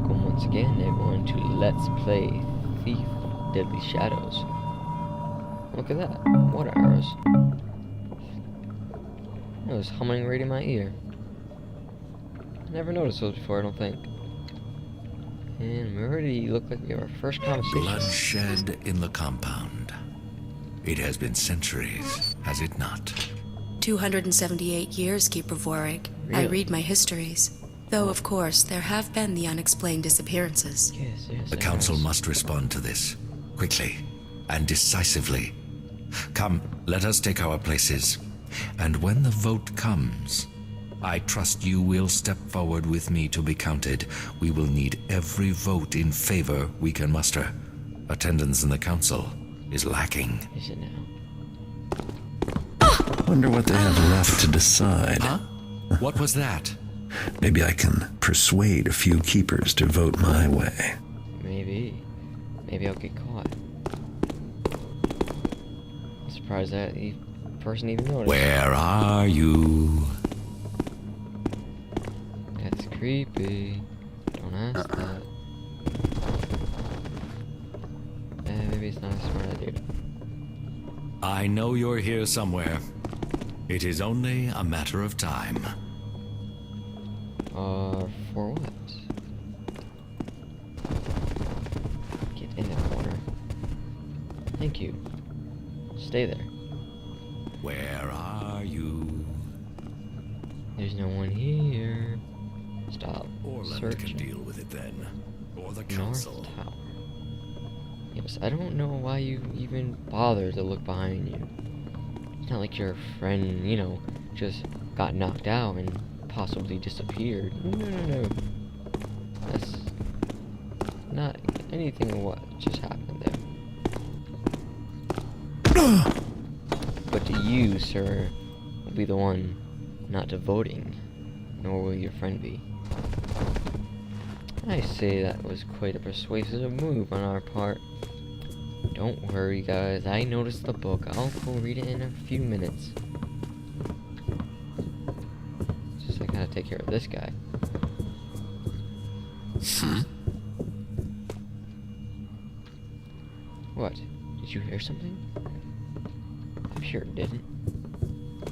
Welcome once again, everyone, to Let's Play Thief Deadly Shadows. Look at that. Water arrows. It was humming right in my ear. Never noticed those before, I don't think. And we already look like we have our first conversation. Bloodshed in the compound. It has been centuries, has it not? 278 years, Keeper Vorik. Really? I read my histories. Though, of course, there have been the unexplained disappearances. Yes. The council must respond to this, quickly and decisively. Come, let us take our places. And when the vote comes, I trust you will step forward with me to be counted. We will need every vote in favor we can muster. Attendance in the council is lacking. Is it now? Wonder what they have left to decide. Huh? What was that? Maybe I can persuade a few keepers to vote my way. Maybe I'll get caught. I'm surprised that the person even noticed. Where are you? That's creepy. Don't ask that. Maybe it's not a smart idea. I know you're here somewhere. It is only a matter of time. For what? Get in the corner. Thank you. Stay there. Where are you? There's no one here. Stop. Orland can Searching. deal with it then. Or the North council. Tower. Yes, I don't know why you even bother to look behind you. It's not like your friend, you know, just got knocked out and possibly disappeared. No. That's not anything of what just happened there. But you, sir, will be the one not to voting, nor will your friend be. I say that was quite a persuasive move on our part. Don't worry, guys. I noticed the book. I'll go read it in a few minutes. Just I gotta take care of this guy. What? Did you hear something? I'm sure it didn't.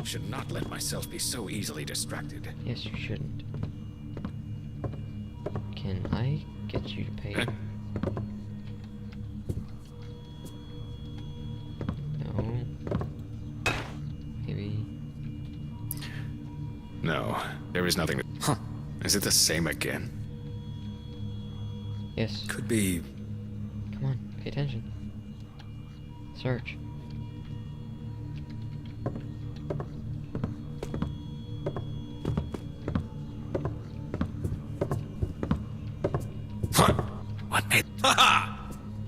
Should not let myself be so easily distracted. Yes, you shouldn't. Can I get you to pay? No. Maybe. No, there is nothing. Huh. Is it the same again? Yes. Could be. Come on, pay attention. Search. Huh. What made. Haha!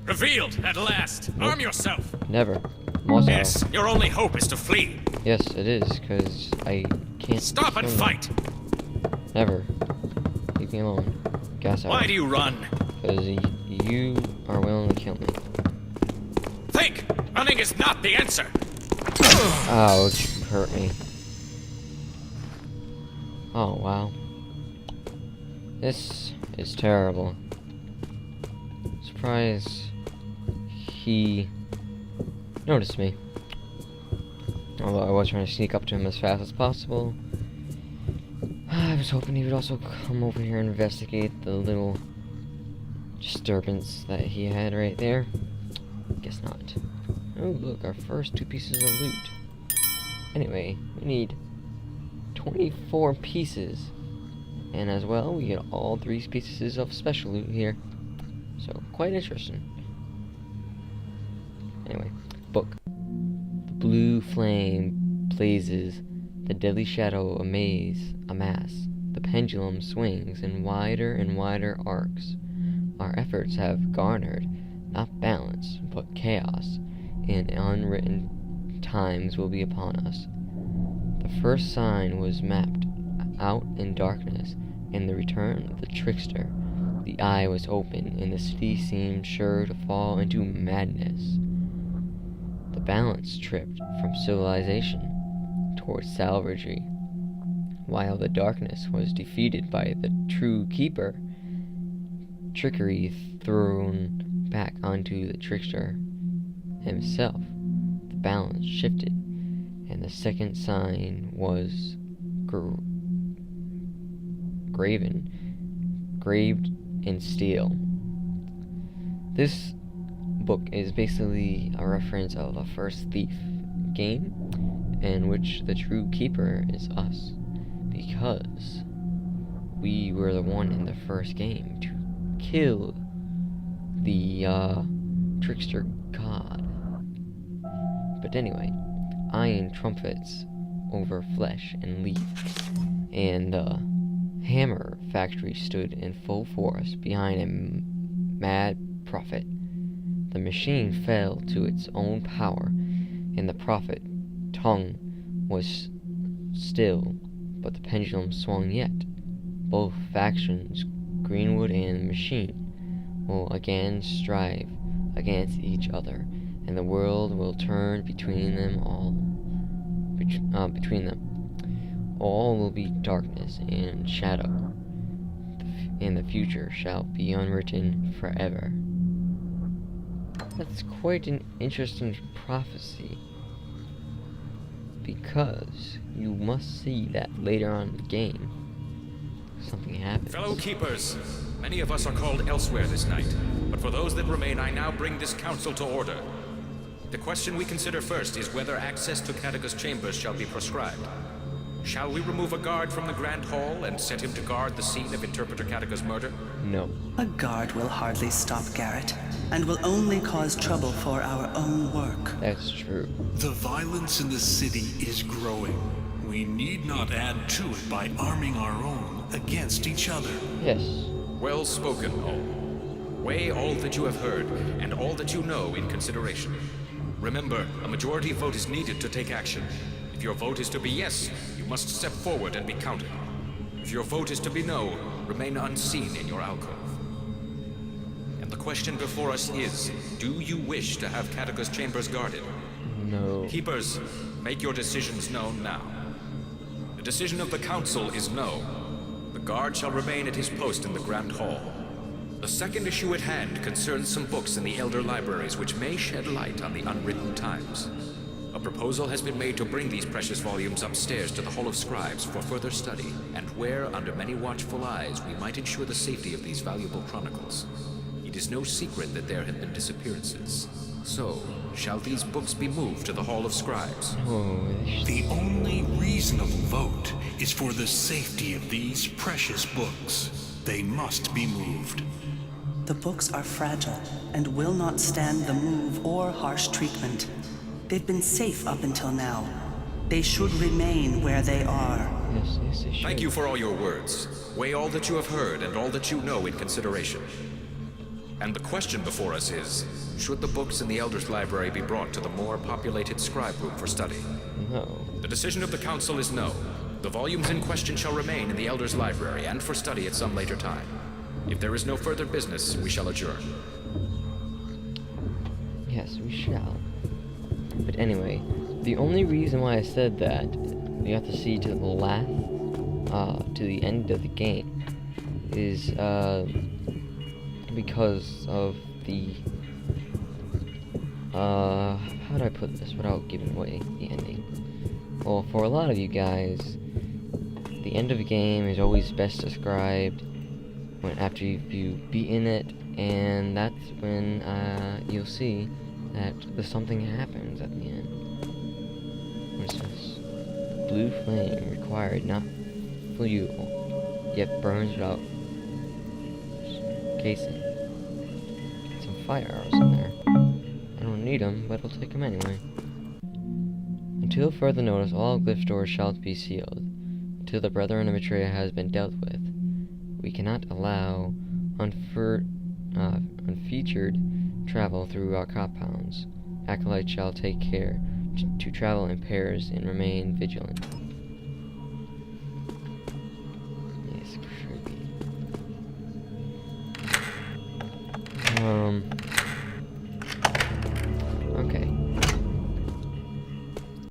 Revealed at last. Arm yourself. Never. Also, Yes, your only hope is to flee. yes, it is, because I can't. Stop and kill them. fight. Never. Leave me alone. Gas out. Why do you run? Because you are willing to kill me. Think! Running is not the answer. Ouch, hurt me. Oh, wow. This is terrible. Surprise he noticed me. Although I was trying to sneak up to him as fast as possible. I was hoping he would also come over here and investigate the little disturbance that he had right there. Guess not. Oh, look, our first 2 pieces of loot. Anyway, we need 24 pieces. And as well, we get all 3 pieces of special loot here. So, quite interesting. Anyway, book. The blue flame blazes, the deadly shadow amass. The pendulum swings in wider and wider arcs. Our efforts have garnered not balance, but chaos, and unwritten times will be upon us. The first sign was mapped out in darkness, and the return of the trickster. The eye was open, and the city seemed sure to fall into madness. The balance tripped from civilization towards savagery, while the darkness was defeated by the true keeper. trickery thrown back onto the trickster himself. The balance shifted, and the second sign was graved in steel. This book is basically a reference of a First Thief game, in which the true keeper is us, because we were the one in the first game to kill the trickster god. But anyway, iron trumpets over flesh and leaf, and the hammer factory stood in full force behind a mad prophet. The machine fell to its own power, and the prophet's tongue was still, but the pendulum swung yet. Both factions, Greenwood and the machine, will again strive against each other, and the world will turn between them all. All will be darkness and shadow, and the future shall be unwritten forever. That's quite an interesting prophecy, because you must see that later on in the game something happens. Fellow keepers, many of us are called elsewhere this night, but for those that remain, I now bring this council to order. The question we consider first is whether access to Cadagos' chambers shall be prescribed. Shall we remove a guard from the Grand Hall and set him to guard the scene of Interpreter Cadagos' murder? No. A guard will hardly stop Garrett, and will only cause trouble for our own work. That's true. The violence in the city is growing. We need not add to it by arming our own against each other. Yes. Well spoken, all. Weigh all that you have heard, and all that you know in consideration. Remember, a majority vote is needed to take action. If your vote is to be yes, you must step forward and be counted. If your vote is to be no, remain unseen in your alcove. And the question before us is, do you wish to have Cadagos' chambers guarded? No. Keepers, make your decisions known now. The decision of the council is no. The guard shall remain at his post in the Grand Hall. The second issue at hand concerns some books in the Elder Libraries which may shed light on the unwritten times. A proposal has been made to bring these precious volumes upstairs to the Hall of Scribes for further study, and where, under many watchful eyes, we might ensure the safety of these valuable chronicles. It is no secret that there have been disappearances. So, shall these books be moved to the Hall of Scribes? Oh, The only reasonable vote is for the safety of these precious books. They must be moved. The books are fragile and will not stand the move or harsh treatment. They've been safe up until now. They should remain where they are. yes, they should. Thank you for all your words. Weigh all that you have heard and all that you know in consideration. And the question before us is, should the books in the Elder's Library be brought to the more populated scribe room for study? No. The decision of the council is no. The volumes in question shall remain in the Elder's Library and for study at some later time. If there is no further business, we shall adjourn. Yes, we shall. But anyway, the only reason why I said that you have to see to the end of the game is because of the how do I put this without giving away the ending? Well, for a lot of you guys, the end of a game is always best described when after you've beaten it, and that's when you'll see that something happens at the end. What is this? Blue flame required, not fuel, yet burns without casing. Some fire arrows in there. I don't need them, but I'll take them anyway. Until further notice, all glyph doors shall be sealed. Until the Brethren of Maitreya has been dealt with, we cannot allow unfeatured travel through our compounds. Acolytes shall take care to travel in pairs and remain vigilant.